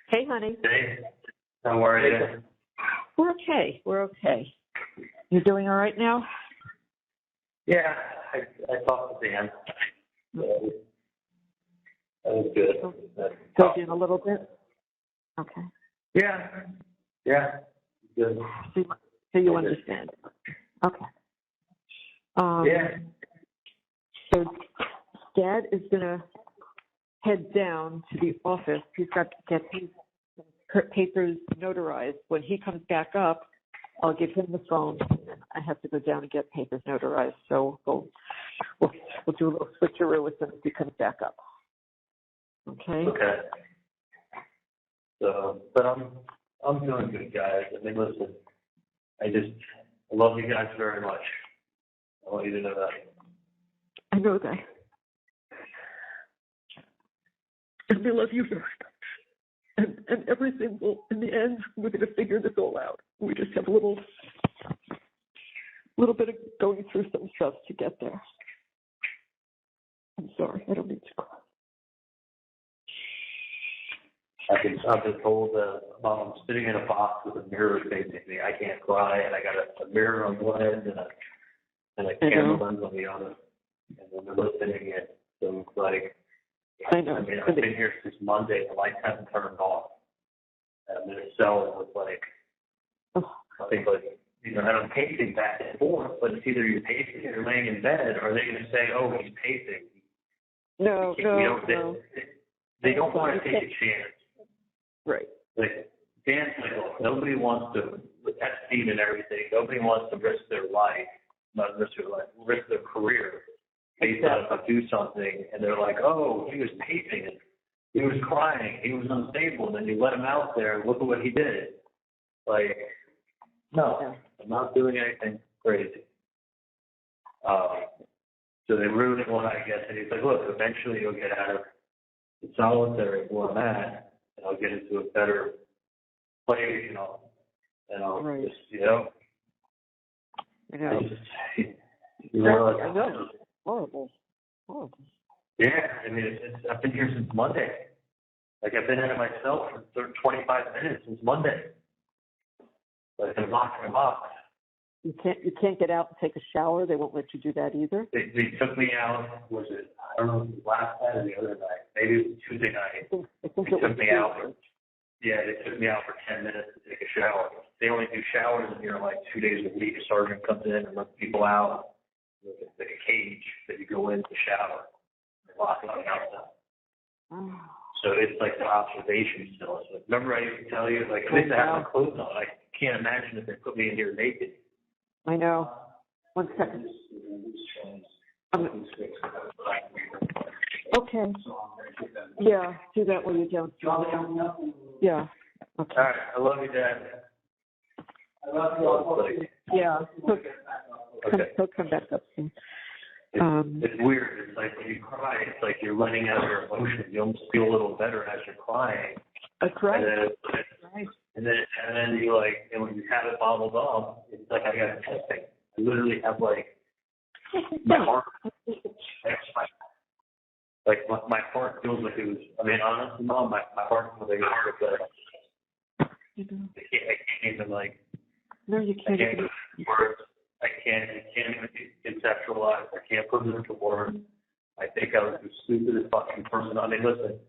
Hey, honey. Hey, how are you? We're okay. We're okay. You doing all right now? Yeah, I talked to Dan. That was good. Filled in a little bit? Okay. Yeah, good. So you understand. Okay. Yeah. So Dad is going to head down to the office. He's got to get his papers notarized. When he comes back up, I'll give him the phone. I have to go down and get papers notarized. So we'll do a little switcheroo as soon as he comes back up. Okay? Okay. So, but I'm doing good, guys. I mean, listen, I love you guys very much. I want you to know that. I know that. And we love you very much. And everything will, in the end, we're going to figure this all out. We just have a little bit of going through some stuff to get there. I'm sorry. I don't need to cry. I've been told that I'm sitting in a box with a mirror facing me. I can't cry, and I got a mirror on one end and a camera lens on the other, and then they're listening in. So it's like, I know. I mean, I've been here since Monday. The lights haven't turned off. And then it's selling with like, I think like, I'm pacing back and forth, but it's either you're pacing or you're laying in bed, or are they going to say, oh, he's pacing? No. They don't want to take a chance. Right. Like, Dan's like, oh, nobody wants to, with Epstein and everything, nobody wants to risk their life, risk their career based on if I do something, and they're like, oh, he was pacing, he was crying, he was unstable, and then you let him out there, and look at what he did. Like, no, I'm not doing anything crazy. So they ruined it, I guess, and he's like, look, eventually you'll get out of the solitary where I'm at, and I'll get into a better place, and I'll just, I know. I know. Horrible. Yeah, I mean, I've been here since Monday. Like, I've been in it myself for 25 minutes since Monday. Like, I'm locking them up. You can't get out and take a shower. They won't let you do that either. They took me out. Was it? I don't know if it was last night or the other night. Maybe it was Tuesday night. I think they took me out. Yeah, they took me out for 10 minutes to take a shower. They only do showers in here like 2 days a week. A sergeant comes in and lets people out. It's like a cage that you go in to shower. They lock it on the outside. Oh. So it's like the observation still. So remember I used to tell you, like, at least I have my clothes on. I can't imagine if they put me in here naked. I know. 1 second. Okay. Yeah, do that when you don't. Yeah. Okay. All right. I love you, Dad. I love you all. Yeah. Okay. He'll come back up soon. It's weird. It's like when you cry, it's like you're letting out your emotions. You almost feel a little better as you're crying. That's right. And then you like, and when you have it bottled up, it's like I got testing. I literally have like my heart. Like my heart feels like it was. I mean, honestly, Mom, my heart feels like it was but I can't even like. No, you can't. I can't use words. I can't even conceptualize. I can't put it into words. I think I was the stupidest fucking person. I mean, listen.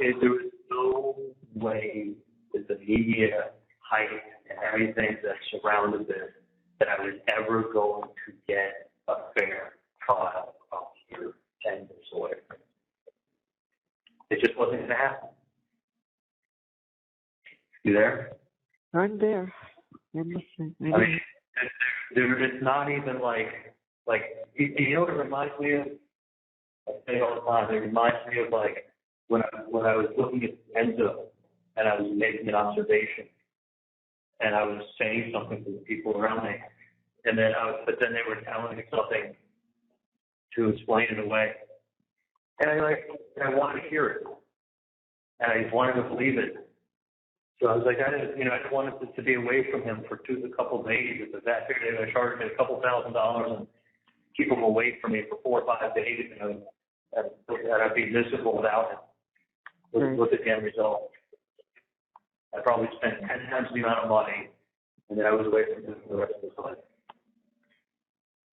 There was no way that the media hype and everything that surrounded this that I was ever going to get a fair trial out here 10 years away. It just wasn't going to happen. You there? I'm there. I'm listening. I mean, it's not even like you know what it reminds me of? I say all the time. It reminds me of like when I was looking at Enzo and I was making an observation and I was saying something to the people around me, and then but then they were telling me something to explain it away, and I wanted to hear it, and I wanted to believe it. So I was like, I didn't want it to be away from him for a couple of days. If that figured they would charge me a couple $1,000s and keep him away from me for 4 or 5 days, and I'd be miserable without him. look at the end result. I probably spent 10 times the amount of money, and then I was away from him for the rest of his life.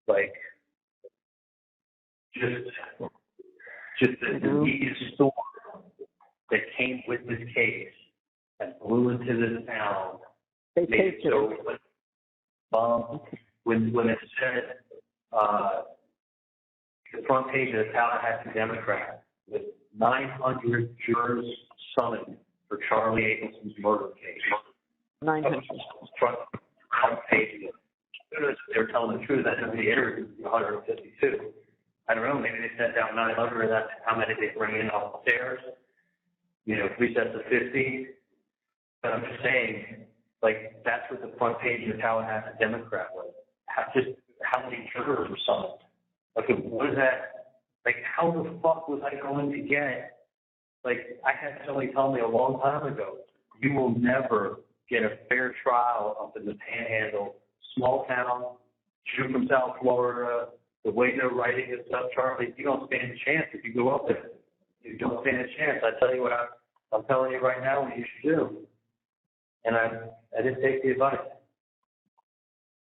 Like, just the media storm that came with this case and blew into this town. They made it taped it. so when it said the front page of the Tallahassee Democrat with 900 jurors summoned for Charlie Ableson's murder case. 900. Front page. They were telling the truth. I know the interview was 152. I don't know. Maybe they sent down 900. That's how many they bring in upstairs. You know, 3 sets of 50. But I'm just saying, like, that's what the front page of the Tallahassee Democrat was. How many jurors were summoned? Like, what is that? Like, how the fuck was I going to get? Like, I had somebody tell me a long time ago, you will never get a fair trial up in the Panhandle, small town, shoot from South Florida, the way they're writing this stuff, Charlie, you don't stand a chance if you go up there. You don't stand a chance. I tell you what, I'm telling you right now what you should do. And I didn't take the advice.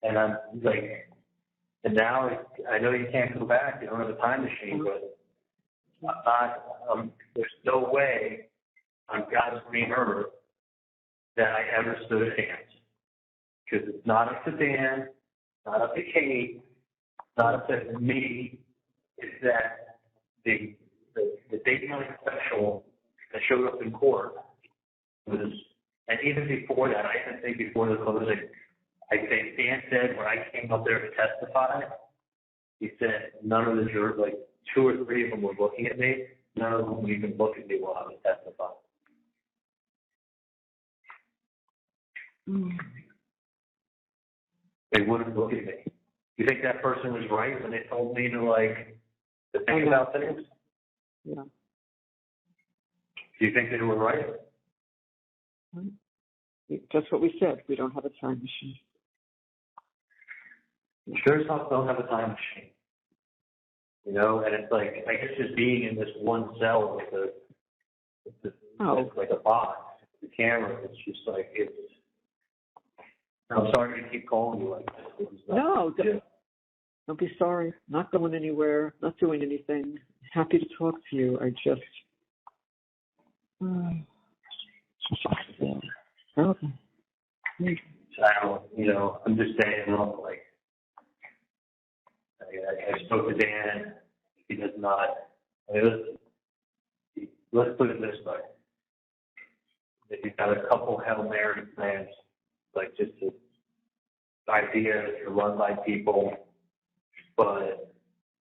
And I'm like, and now I know you can't go back. You don't have a time machine, but there's no way on God's green earth that I ever stood a chance. Because it's not up to Dan, not up to Kate, not up to me. It's that the date night special that showed up in court was, and even before that, I even think before the closing, I think Dan said when I came up there to testify, he said none of the jurors, like 2 or 3 of them were looking at me. None of them would even look at me while I was testifying. They wouldn't look at me. You think that person was right when they told me to think about things? Yeah. Do you think they were right? That's what we said. We don't have a time machine. Sure as hell don't have a time machine. You know, and it's like, I guess just being in this one cell with like a box, the camera, it's just like, I'm sorry to keep calling you like this. No, don't be sorry. Not going anywhere, not doing anything. Happy to talk to you. I just... Okay. I don't, I'm just saying, like, I spoke to Dan. He does not. Let's put it this way. If you've got a couple Hail Mary plans, like just the idea to run by people, but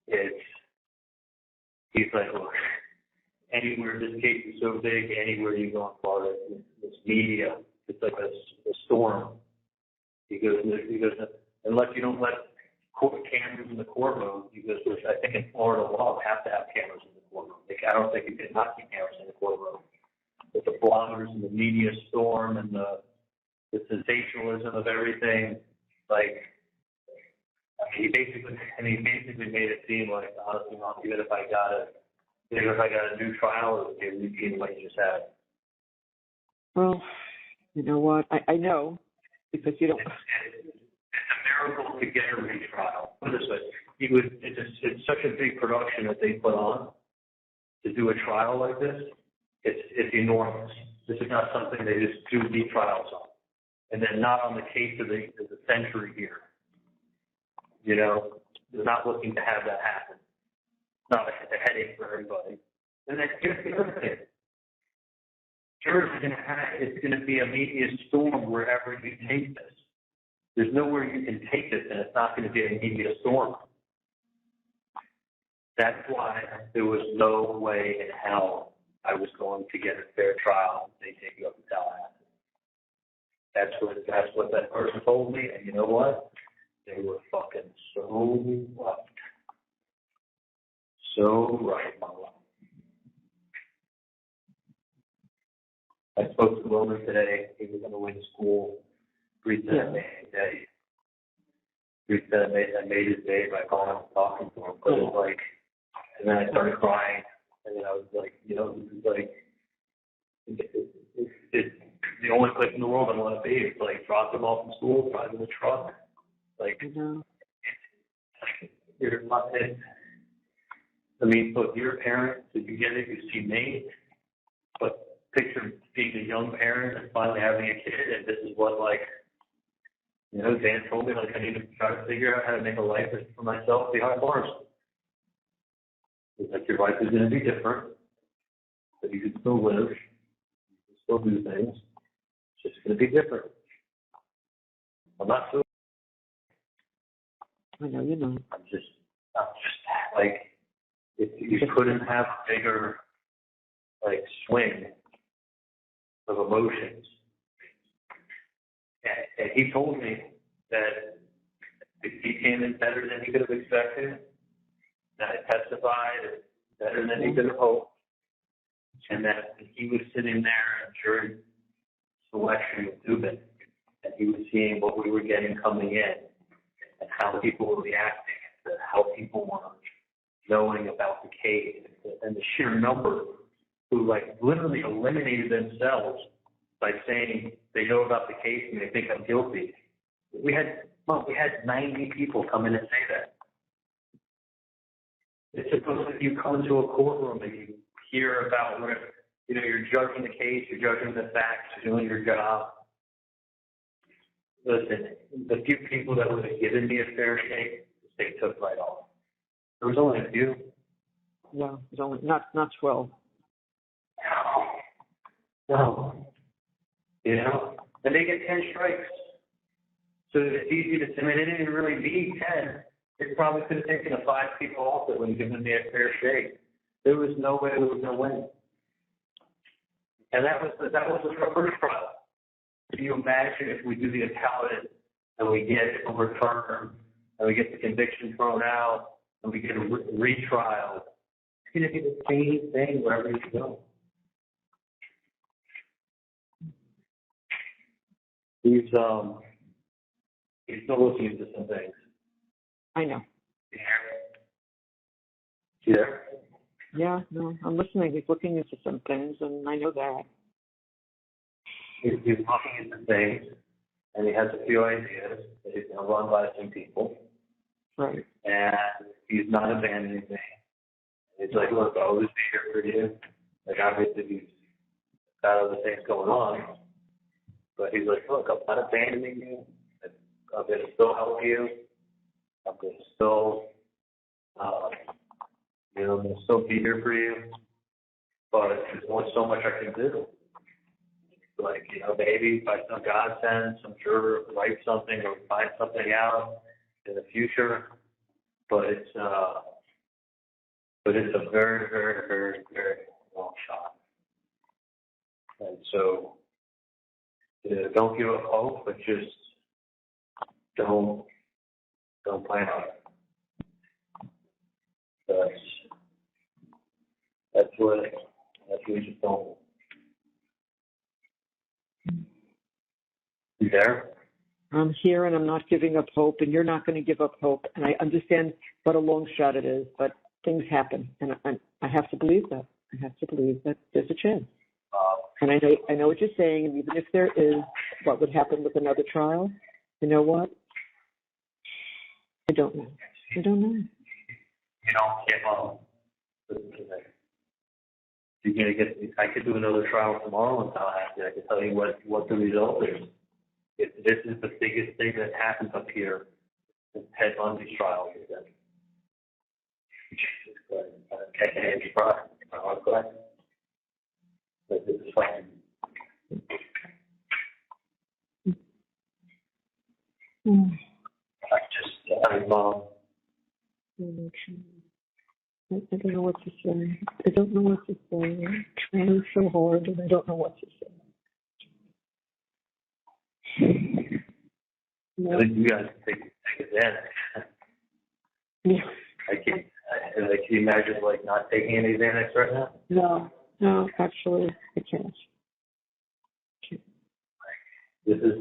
he's like, look, anywhere this case is so big, anywhere you go in Florida, this media, it's like a storm. He goes, unless you don't let cameras in the courtroom, he goes, which I think in Florida law have to have cameras in the courtroom. I don't think you can not keep cameras in the courtroom. With the bloggers and the media storm and the sensationalism of everything, like, he basically made it seem like, honestly, even if I got a new trial, it would be a routine what you just had. Well, you know what? I know, because you don't... It's a miracle to get a retrial. Put it this way, it's such a big production that they put on to do a trial like this. It's enormous. This is not something they just do retrials on. And then not on the case of the century here. They're not looking to have that happen. It's not a headache for everybody. And then here's the other thing. Jurors are going to it's going to be a media storm wherever you take this. There's nowhere you can take this, and it's not going to be a media storm. That's why there was no way in hell I was going to get a fair trial if they take you up to Tallahassee. That's what that person told me, and you know what? They were fucking so right. So right, my life. I spoke to Wilmer today. He was going to win school. Reed said I made his day by calling him and talking to him. But it was like, and then I started crying. And then I was like, this is like, the only place in the world I want to be. It's like drop them off in school, drive in the truck. Like, you're not, I mean, look, you're a parent, so you get it, you see me, but picture being a young parent and finally having a kid, and this is what, like, you know, Dan told me, like, I need to try to figure out how to make a life for myself behind bars. It's like your life is going to be different, but you can still live, you can still do things. It's just going to be different. I'm not so. I know you know. I'm just like, if you couldn't have a bigger, like, swing of emotions. And he told me that he came in better than he could have expected, that I testified better than he could have hoped, and that he was sitting there during selection with Dubin, and he was seeing what we were getting coming in, and how people were reacting, and how people were knowing about the case, and the sheer number who, like, literally eliminated themselves by saying they know about the case and they think I'm guilty. We had 90 people come in and say that. It's supposed that you come into a courtroom and you hear about what, you know, you're judging the case, you're judging the facts, you're doing your job. Listen, the few people that would have given me a fair shake, they took right off. There was only a few. Yeah, it was only not 12. No. You know? And they get 10 strikes. So it's easy to say, I mean, it didn't really need 10. It probably could have taken 5 people off it when given me a fair shake. There was no way we were going to win. And that was the first trial. Can you imagine if we do the appellate and we get it overturned and we get the conviction thrown out and we get a retrial? It's going to be the same thing wherever you go. He's still looking into some things. I know. You there? Yeah, no, I'm listening. He's looking into some things, and I know that. He's looking into things, and he has a few ideas that he's going to run by some people. Right. And he's not abandoning me. He's like, look, I'll always be here for you. Like, obviously, he's got other things going on. But he's like, look, I'm not abandoning you. I'm going to still help you. I'm going to still, I'm going to still be here for you. But there's only so much I can do. Like, you know, maybe by some godsend, some juror write something or find something out in the future. But it's a very, very, very, very long shot. And so, don't give up hope, but just don't plan on it. That's what you just don't. You there? I'm here, and I'm not giving up hope, and you're not going to give up hope. And I understand what a long shot it is, but things happen, and I have to believe that. I have to believe that there's a chance. And I know what you're saying, and even if there is, what would happen with another trial? You know what? I don't know. You don't give up. You're gonna get. I could do another trial tomorrow and tell you. I can tell you what the result is. If this is the biggest thing that happens up here, it's Ted Bundy's trial. Jesus Christ! Can't try. I'm glad. But this is fine. I don't know what to say. I don't know what to say. I'm trying so hard, and I don't know what to say. I think you guys take advantage. Yeah. Can you imagine like not taking any Xanax right now? No, actually, I can't. This is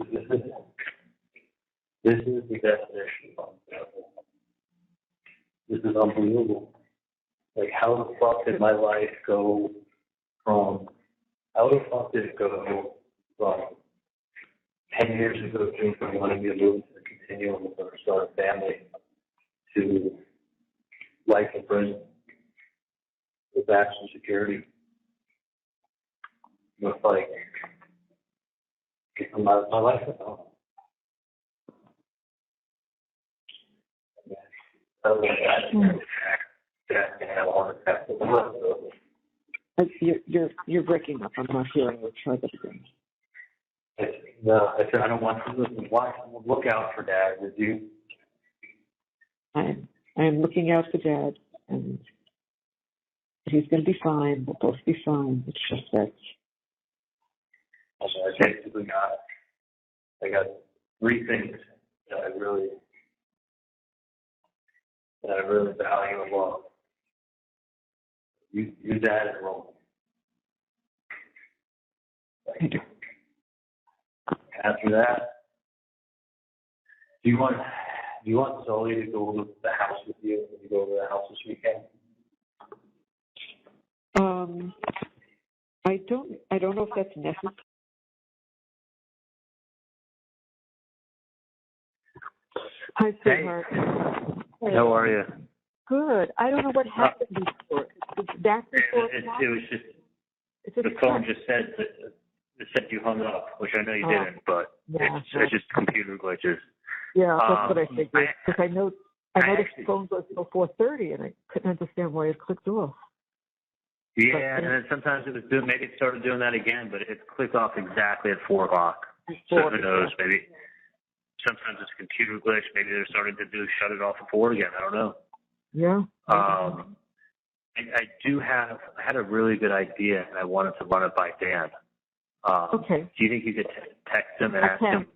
the definition of unbearable. This is unbelievable. Like, how the fuck did my life go from? How the fuck did it go from 10 years ago, June, he wanted me to move into the continuum or start a family to life in prison with maximum security. With like, my life at home. You're breaking up. I'm not hearing you. Try that again. No, I said I don't want to listen. Watch, look out for Dad. Would you? I am looking out for Dad, and he's going to be fine. We'll both be fine. It's just that. I basically got three things that I really value and love. Your dad and Roman. After that, do you want Sully to go over the house with you when you go over the house this weekend? I don't know if that's necessary. Hi, sweetheart. Hey, how are you? Good. I don't know what happened before. That's before. It was just the phone just said it said you hung up, which I know you didn't, but it's just computer glitches. Yeah, that's what I figured. Because I noticed the phone goes till 4:30, and I couldn't understand why it clicked off. Yeah, and then sometimes it was maybe it started doing that again, but it clicked off exactly at 4 o'clock. So who knows? Maybe sometimes it's a computer glitch. Maybe they're starting to shut it off at 4 again. I don't know. Yeah. I had a really good idea, and I wanted to run it by Dan. Okay. Do you think you could text him and ask him?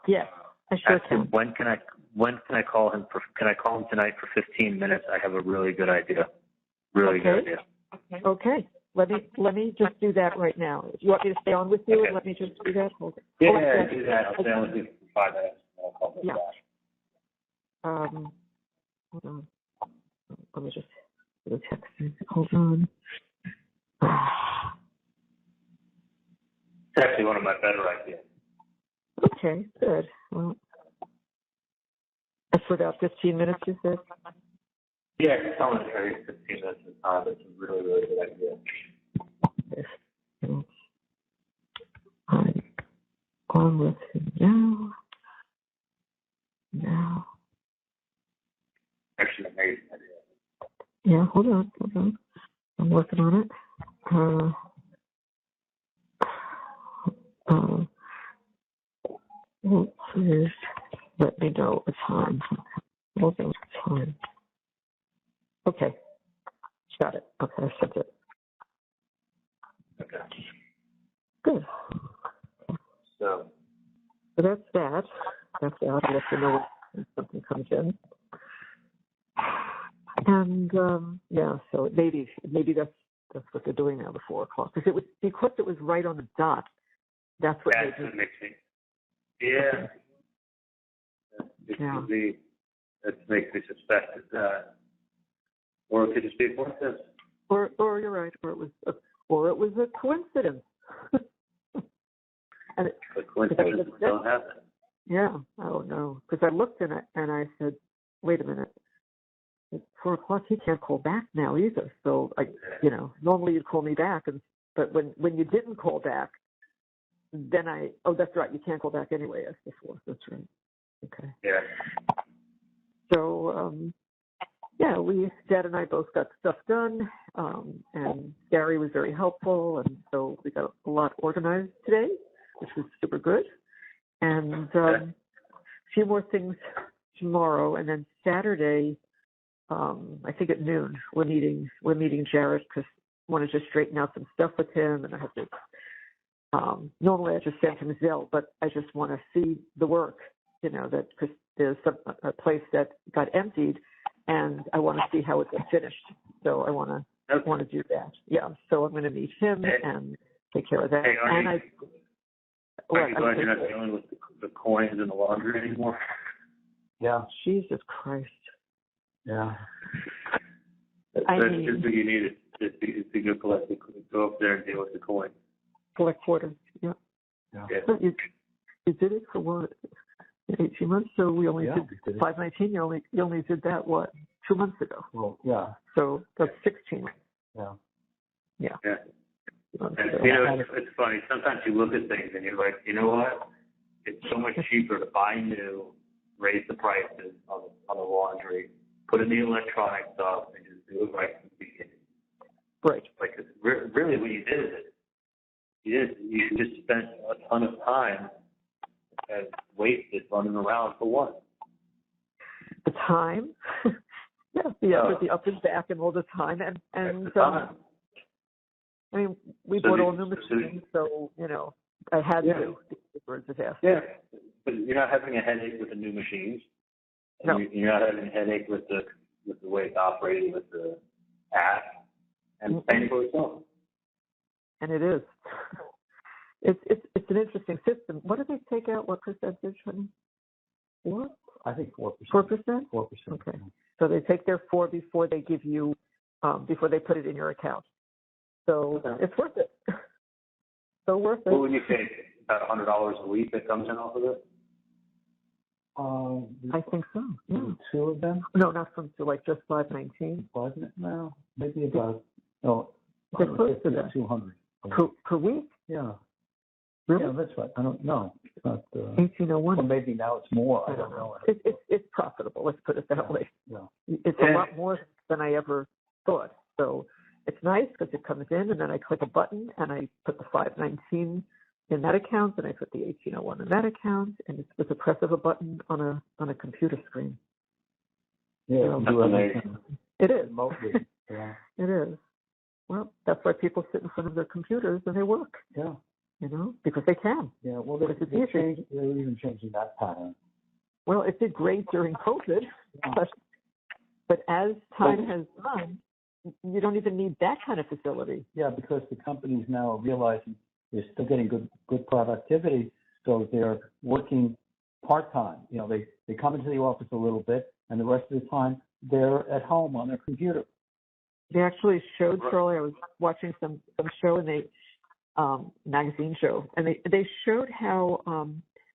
Yes, I sure can. When can I call him? Can I call him tonight for 15 minutes? I have a really good idea. Really good idea. Okay. Let me just do that right now. Do you want me to stay on with you and let me just do that? Hold on. Yeah, do that. I'll stay on with you for 5 minutes. I'll call him back. Hold on. Let me just do the text. Hold on. It's actually one of my better ideas. Okay, good. Well, that's for about 15 minutes, you said? Yeah, it's only 15 minutes of time. It's a really, really good idea. I'm on with him now. Actually, an amazing idea. Yeah, hold on. I'm working on it. Please let me know the time. Hold on, time. Okay. Got it. Okay, I sent it. Okay. Good. So that's that. That's that. I'll let you know when something comes in. And so maybe that's what they're doing now, the 4 o'clock. Because it was right on the dot. That's what makes me. Yeah. That makes me suspect that, or it could just be a coincidence. Or you're right, or it was a coincidence. And coincidences don't happen. Yeah, I don't know. Because I looked in it and I said, wait a minute. It's 4 o'clock. He can't call back now either. So normally you'd call me back, but when you didn't call back, then that's right. You can't call back anyway. As before. That's right. Okay. Yeah. So Dad and I both got stuff done, and Gary was very helpful, and so we got a lot organized today, which was super good. And a few more things tomorrow, and then Saturday. I think at noon we're meeting Jared because I want to just straighten out some stuff with him, and I have to. Normally I just send him Zelle, but I just want to see the work, that because there's a place that got emptied, and I want to see how it got finished. So I want to do that. Yeah. So I'm going to meet him and take care of that. Hey, are you glad you're not dealing with the coins and the laundry anymore? Yeah. Jesus Christ. Yeah. That's what you need is to go up there and deal with the coin. Collect quarters. Yeah. Yeah. You did it for what? 18 months. So we only did we did it. 519. You only did that what? 2 months ago. Well, yeah. So that's 16 months. Yeah. Yeah. Yeah. And, it's funny. Sometimes you look at things and you're like, you know what? It's so much cheaper to buy new, raise the prices on the laundry, put in the electronic stuff, and just do it right from the beginning. Right. Like really, what you did is you just spent a ton of time and wasted running around for what? The time. Yeah, with the up and back and all the time and I mean, we bought all new machines, so I had to. Birds of half. Yeah, but you're not having a headache with the new machines. No. You're not having a headache with the way it's operating with the app and paying for itself. And it is. It's an interesting system. What do they take out? What percentage, honey? 4? I think 4%. 4%? 4%. Okay. So they take their 4 before they give you, before they put it in your account. So it's worth it. So worth it. What would you pay? About $100 a week that comes in off of it? I think so. Yeah. 2 of them? No, not from 2, like just 519. Wasn't it? No, maybe about, no. They're close to that. 200. Per week? Yeah. Really? Yeah, that's right. I don't know. It's not. 1801. Or maybe now it's more. I don't know. It's profitable. Let's put it that way. Yeah. It's a lot more than I ever thought. So it's nice because it comes in, and then I click a button, and I put the 519 in that account, and I put the 1801 in that account, and it's with the press of a button on a computer screen. Yeah, it is. Remotely. Yeah. It is. Well, that's why people sit in front of their computers and they work. Yeah. Because they can. Yeah, well, they're even changing that pattern. Well, it did great during COVID, but as time has gone, you don't even need that kind of facility. Yeah, because the companies now are realizing they're still getting good productivity, so they're working part-time. They come into the office a little bit, and the rest of the time they're at home on their computer. They actually showed, Charlie, I was watching some show, and they magazine show, and they showed how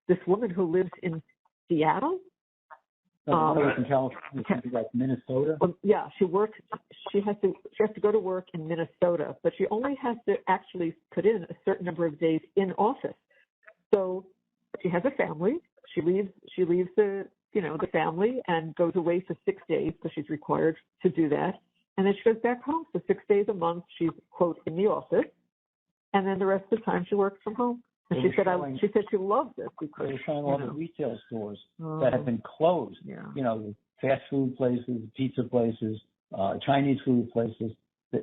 this woman who lives in Seattle, in California, like Minnesota. Yeah, she works. She has to go to work in Minnesota, but she only has to actually put in a certain number of days in office. So she has a family. She leaves the the family and goes away for 6 days because she's required to do that, and then she goes back home. So 6 days a month she's quote in the office. And then the rest of the time she works from home. And she said she loves it because they're showing all the retail stores that have been closed. Yeah. Fast food places, pizza places, Chinese food places.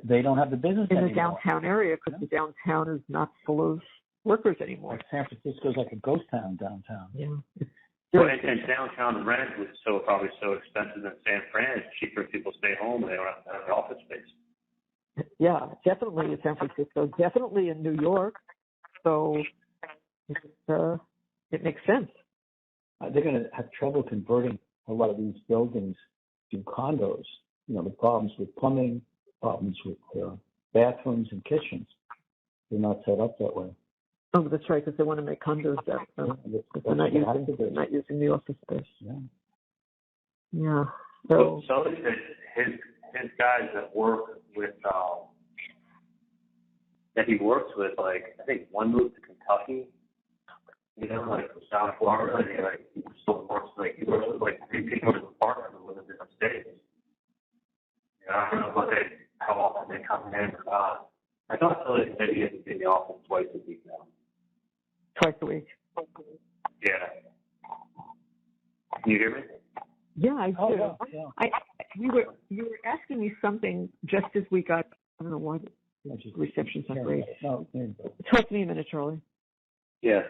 They don't have the business in anymore. The downtown area because the downtown is not full of workers anymore. Like San Francisco's like a ghost town downtown. Yeah. And downtown rent was probably so expensive in San Fran. It's cheaper if people stay home and they don't have to have an office space. Yeah, definitely in San Francisco, definitely in New York. So it makes sense. They're going to have trouble converting a lot of these buildings to condos. The problems with plumbing, problems with bathrooms and kitchens. They're not set up that way. Oh, that's right, because they want to make condos that they're not using the office space. Yeah. Yeah. So his guys that work with that he works with, like I think one moved to Kentucky, like from South Florida, and he still works he works with 3 people in his apartment who live in different states. I don't know how often they come in or not. I thought Philly said he has to be in the office twice a week now. Twice a week. Yeah. Can you hear me? Yeah, I do. Yeah. You were asking me something just as we got. I don't know why the reception's not great. No. Talk to me a minute, Charlie. Yeah.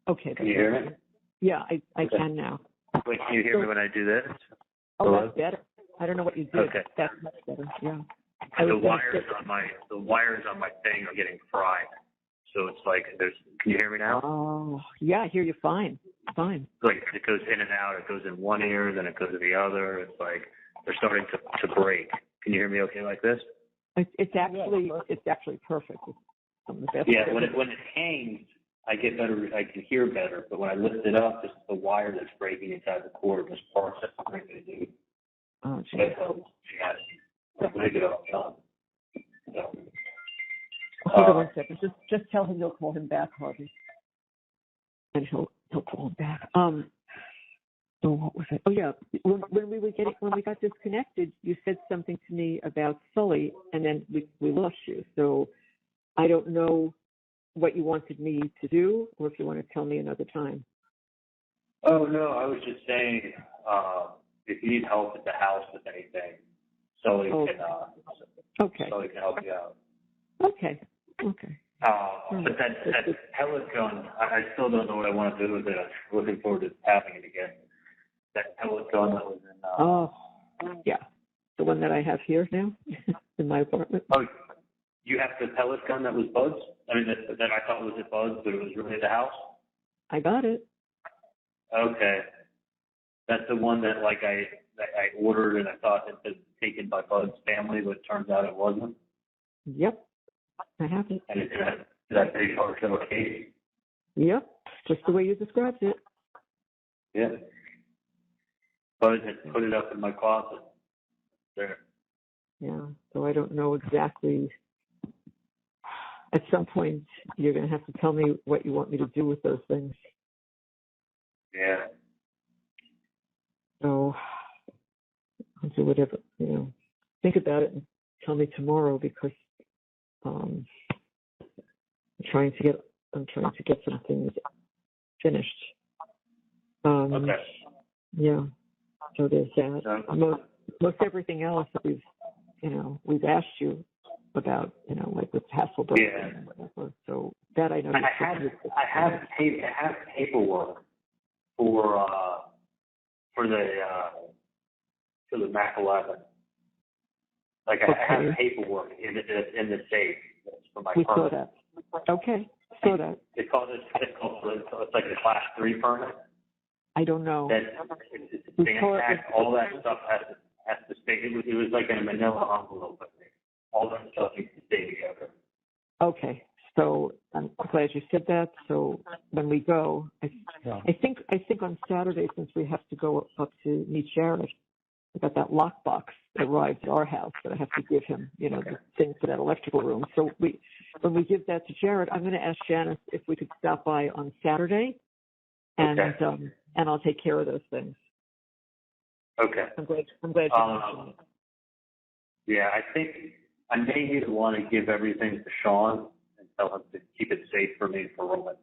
Okay. Can you hear me? Yeah, I can now. Wait, can you hear me when I do this? Oh, Hello? that's better. I don't know what you did. Okay. That's much better. Yeah. The wires on my thing are getting fried. So it's can you hear me now? Oh, yeah, I hear you fine. Fine. It goes in and out. It goes in one ear, then it goes in the other. It's they're starting to break. Can you hear me okay like this? It's actually perfect. It's some of the best. Yeah, when it hangs, I can hear better, but when I lift it up, just the wire that's breaking inside the cord just parts that I'm going to do. Oh, So geez. she has to break it up, John. So, Hold on 1 second. Just tell him you'll call him back, Harvey. And he'll call him back. So what was it? Oh yeah, when we got disconnected, you said something to me about Sully, and then we lost you. So I don't know what you wanted me to do, or if you want to tell me another time. oh no, I was just saying, if you need help at the house with anything, Sully Okay. Sully can help you out. Okay. But that pellet gun, I still don't know what I want to do with it. I'm looking forward to having it again. That pellet gun that was in. Yeah, the one that I have here now in my apartment. Oh, you have the pellet gun that was Bud's? I mean, that I thought was at Bud's, but it was really at the house? I got it. Okay. That's the one that I ordered and I thought it was taken by Bud's family, but it turns out it wasn't. Yep, I have it. And it's that big hard shell case. Yep, just the way you described it. Yeah. Bud had put it up in my closet. There. Yeah, so I don't know exactly. At some point, you're going to have to tell me what you want me to do with those things. Yeah. So I'll do whatever, think about it and tell me tomorrow, because I'm trying to get some things finished. Okay. Yeah. So there's that. Most everything else that we've asked you about, like with Hasselberg and whatever. So that I know. I have paperwork for the Mac 11. I have paperwork in the safe for my permit. We saw that. Okay, saw that. It's like a Class 3 permit. I don't know. All that stuff has to stay. It was like in a manila envelope. All that stuff needs to stay together. Okay, so I'm glad you said that. So when we go, I think on Saturday, since we have to go up to meet Jared, I got that lockbox that arrived at our house that I have to give him, the thing for that electrical room. So when we give that to Jared, I'm going to ask Janice if we could stop by on Saturday, and I'll take care of those things. Okay. I'm glad you mentioned it. Yeah, I think I may either want to give everything to Sean and tell him to keep it safe for me for Roman,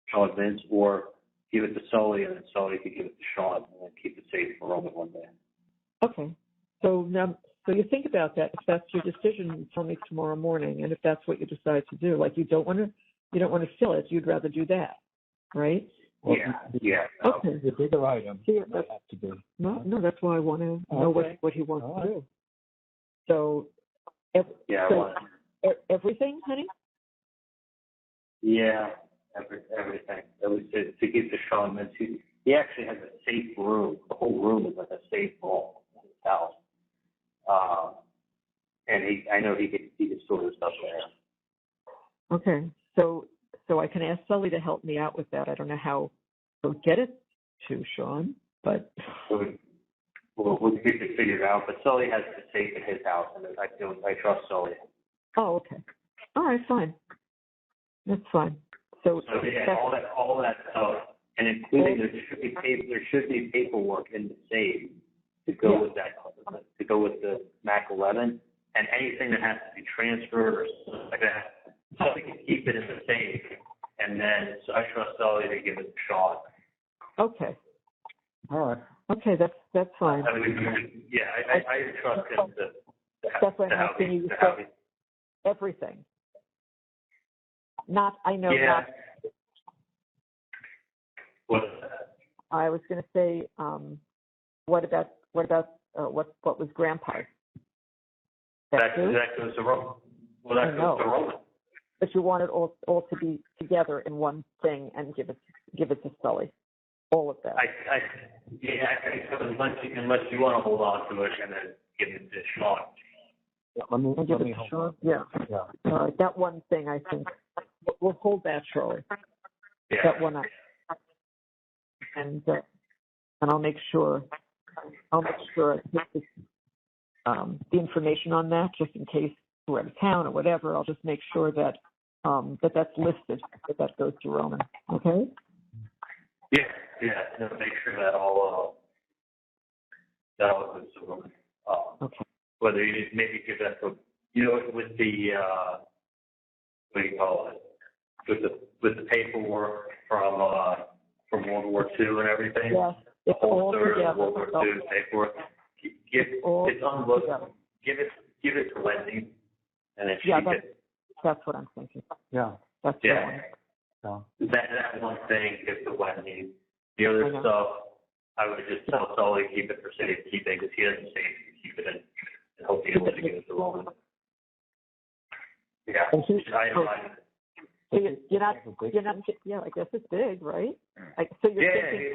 Sean Vince, or give it to Sully and then Sully could give it to Sean and then keep it safe for Roman one day. Okay. So you think about that. If that's your decision, tell me tomorrow morning. And if that's what you decide to do, like you don't want to fill it, you'd rather do that, right? Well, Yeah. Okay. The bigger items have to be. No, that's why I want to know what he wants to do. So, everything, honey? Yeah, everything. It was to give to Sean Vince. He actually has a safe room. The whole room is like a safe vault in his house. And I know he could store his stuff there. Okay. So I can ask Sully to help me out with that. I don't know how he'll get it to Sean, but we'll get it figured out. But Sully has the safe in his house, and I trust Sully. Oh, okay. All right, fine. That's fine. So yeah, all that stuff, and including there should be paperwork in the safe to go with that, to go with the Mac 11, and anything that has to be transferred or something like that. So we can keep it in the safe, and then I trust Sully to give it to Sean. Okay. All right. Okay, that's fine. I trust him to that's why I'm asking you everything. Not. What? I was going to say, what about what was Grandpa's? That goes to Roman. Well, that goes to Roman. But you want it all to be together in one thing and give it to Sully. All of that. I think so, unless you want to hold on to it and then give it to Sean. Let me Sean. Yeah. All right, that one thing I think we'll hold that, Charlie. Yeah. That one up. And I'll make sure I put this, the information on that just in case we're out of town or whatever. I'll just make sure that that's listed, that goes to Roman. Okay? Yeah. No, make sure that all goes to Roman. Okay. Whether you maybe give that to, with the what do you call it? With the paperwork from World War II and everything. Yes, it's all together. World War II paperwork. It's unloaded. Give it to Wendy, and then she that's what I'm thinking. Yeah. That's So. That one thing, give to Wendy. The other stuff, I would just tell Sully keep it for safekeeping because he has a safe to keep it in, and hopefully he'll give it to Roman. Yeah. So you're not, yeah, I guess it's big, right? So you're thinking,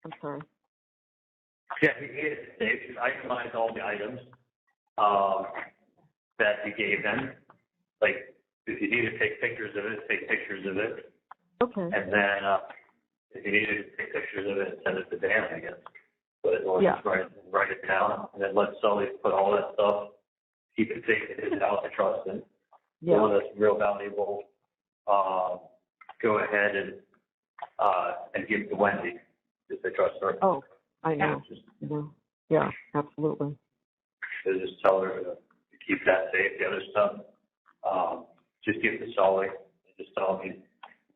I'm sorry. Yeah, he is. He's itemized all the items that he gave them. Like, if you need to take pictures of it, take pictures of it. Okay. And then if you need to take pictures of it, send it to Dan, I guess. But just write it down, and then let Sully put all that stuff, keep it safe in his house, I trust him. The one that's real valuable, go ahead and give it to Wendy, if they trust her. Oh, I know. Yeah, absolutely. So just tell her to keep that safe. The other stuff, just give it to Sully. Just tell him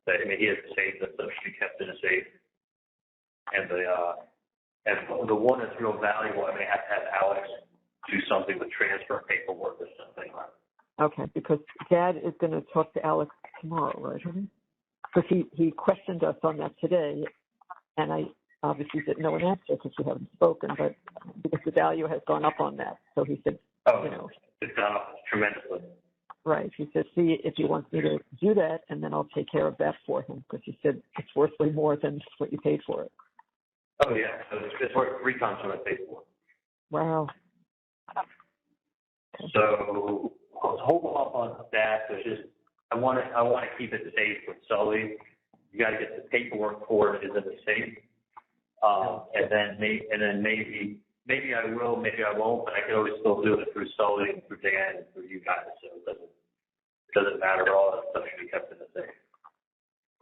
that he has a safe, that stuff should be kept in a safe. And the one that's real valuable, I may have to have Alex do something with transfer paperwork or something like that. Okay, because Dad is going to talk to Alex tomorrow, right? Because he questioned us on that today, and I obviously didn't know an answer because we haven't spoken, but because the value has gone up on that. So he said, it's gone up tremendously. Right. He said, see if he wants me to do that, and then I'll take care of that for him, because he said it's worth way more than what you paid for it. Oh, yeah. So it's worth 3 times what I paid for it. Wow. Okay. So I'll hold off on that. So I want to keep it safe with Sully. You got to get the paperwork for it is in the safe, and then maybe I will, maybe I won't, but I can always still do it through Sully and through Dan and through you guys. So it doesn't matter. All that stuff should be kept in the safe.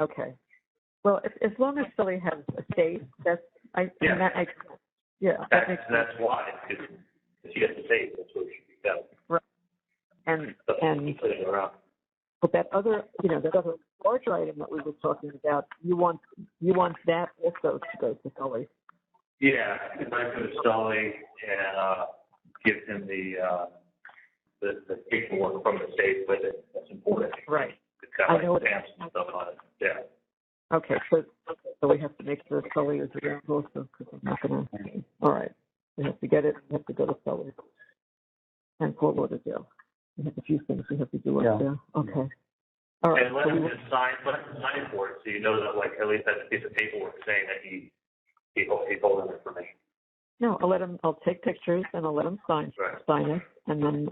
Okay. Well, as long as Sully has a safe, that's that makes sense. Yeah. That's why, because he has a safe. That's what it should be kept. Right. And but that other larger item that we were talking about, you want that also to go to Sully. Yeah, if I go to Sully and give him the paperwork from the safe with it, that's important. Right. It's got stamps and stuff on it. Yeah. Okay, so we have to make sure Sully is around also, because I'm not going to. All right, we have to get it. We have to go to Sully and Fort Lauderdale. We have a few things we have to do up there. Okay. All right. And let him just sign for it, so you know that at least that's a piece of paperwork saying that he told him information. No, I'll take pictures and I'll let him sign it, and then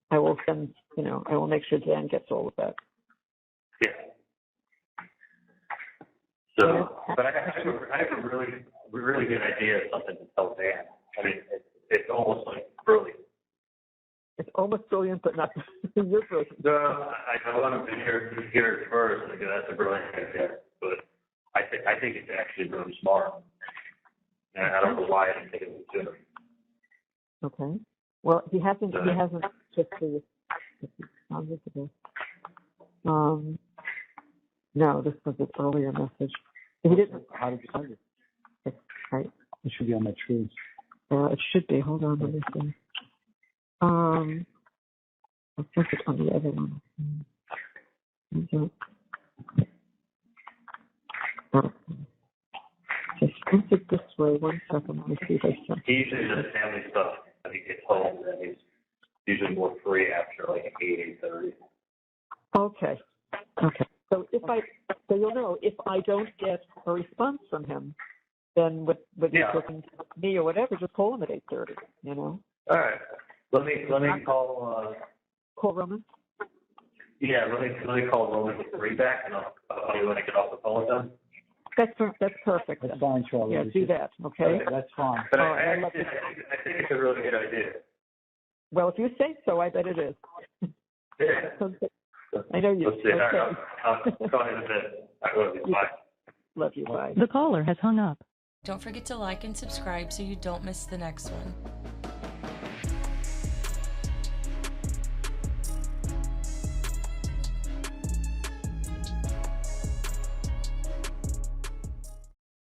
I will send. I will make sure Dan gets all of that. Yeah. So, but I have a really good idea of something to tell Dan. I mean, it's almost like brilliant. It's almost brilliant, but not you're brilliant. No, I want him to hear it first, because that's a brilliant idea. But I think it's actually really smart. And I don't know why I didn't think it was sooner. Okay. Well, he hasn't just the no, this was an earlier message. He didn't. How did you find it? Right. It should be on my trees. It should be. Hold on, let me see. I think it's on the other one. Just print it this way. 1 second. Let me see if I can. He usually does family stuff when he gets home, and he's usually more free after like 8:30. Okay. So you'll know if I don't get a response from him, then with he's looking to me or whatever, just call him at 8:30. All right. Let me call. Call Roman. Yeah, let me call Roman with 3 back, and I'll call you when I get off the phone with them. That's perfect. That's then. fine, Charlie. Yeah, do that, okay? Okay. That's fine. But All right, I think it's a really good idea. Well, if you say so, I bet it is. Yeah. I know you. Let's see. All right, Okay. I'll call you in a bit. I love you. Bye. Love you. Bye. The caller has hung up. Don't forget to like and subscribe so you don't miss the next one.